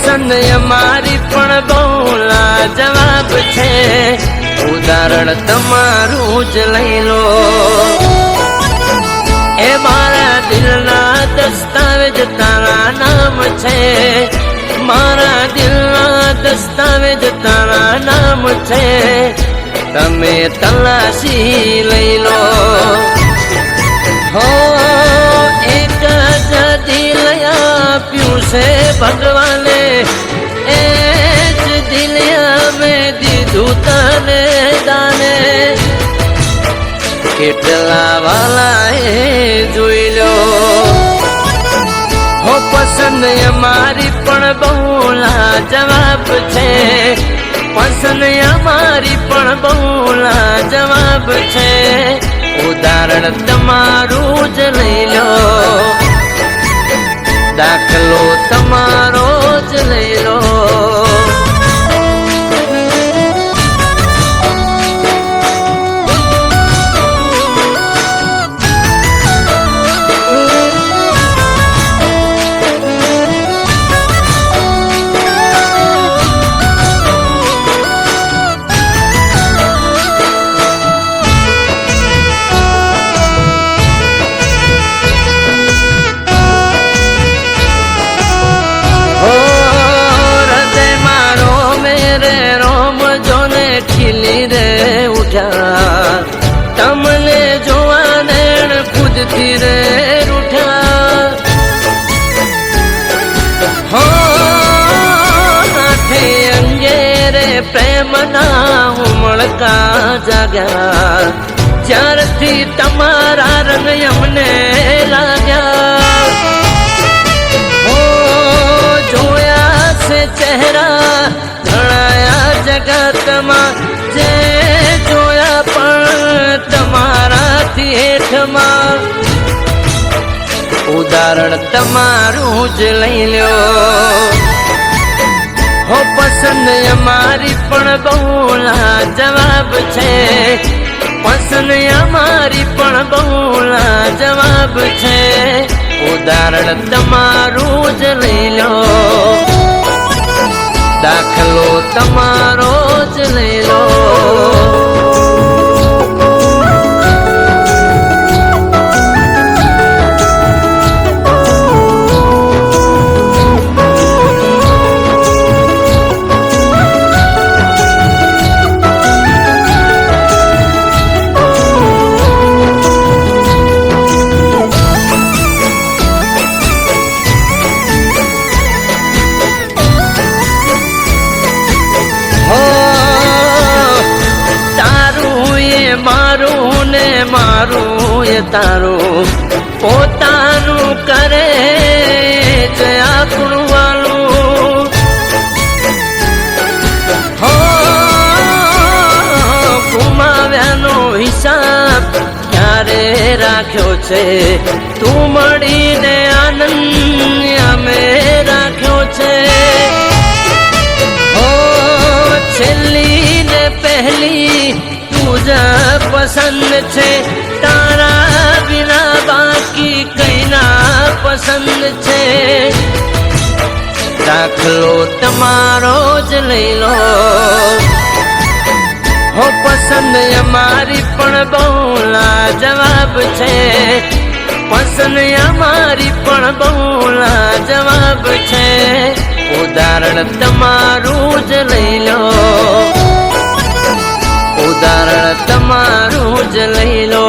પસંદ અમારી પણ બહુ લાજવાબ છે, ઉદાહરણ તમારું જ લઈ લો. એ મારા દિલના દસ્તાવેજ તારા નામ છે, મારા દિલના દસ્તાવેજ તારા નામ છે, તમે તલાશી લઈ લો. હો એક જ દિલ આપ્યું છે ભગવાને, એ જ દિલ મેં દીધું તને દાને. કેટલા વાલા એ જોઈ લો. હો પસંદ અમારી પણ બહુ લાજવાબ છે, પસંદ અમારી પણ બહુ લાજવાબ છે, ઉદાહરણ તમારું જ લઈ લો. દાખલો તમારો જ લઈ લો. ખીલી રે ઉઠ્યા, તમને જોવા નેણ ખુદથી રે રૂઠ્યા. હો નાથે અંગે રે પ્રેમના ઉમળકા જાગ્યા, જ્યારથી તમારા રંગ અમને લાગ્યા. હો જોયા છે ચહેરા ઘણાયા જગતમાં, જે જોયા પણ તમારાથી હેઠમાં, ઉદાહરણ તમારું જ લઈ લો. હો પસંદ અમારી પણ બહુ લાજવાબ છે, પસંદ અમારી પણ બહુ લાજવાબ છે, ઉદાહરણ તમારું જ લઈ લો. દાખલો તમારો જ લઈ લો. મારું ને મારું એ તારું, પોતાનું કરે છે આપણું વાલું. હો ગુમાવ્યાનો હિસાબ ક્યારે રાખ્યો છે, તું મળીને આનંદ અમે રાખ્યો છે. હો છેલ્લી ને પહેલી પસંદ છે, તારા બિના બાકી કઈ ના પસંદ છે, દાખલો તમારો જ લઈ લો. હો પસંદ અમારી પણ બહુ લાજવાબ છે, પસંદ અમારી પણ બહુ લાજવાબ છે, ઉદાહરણ તમારું જ લઈ લો. ઉદાહરણ તમારું જ લઈ લો.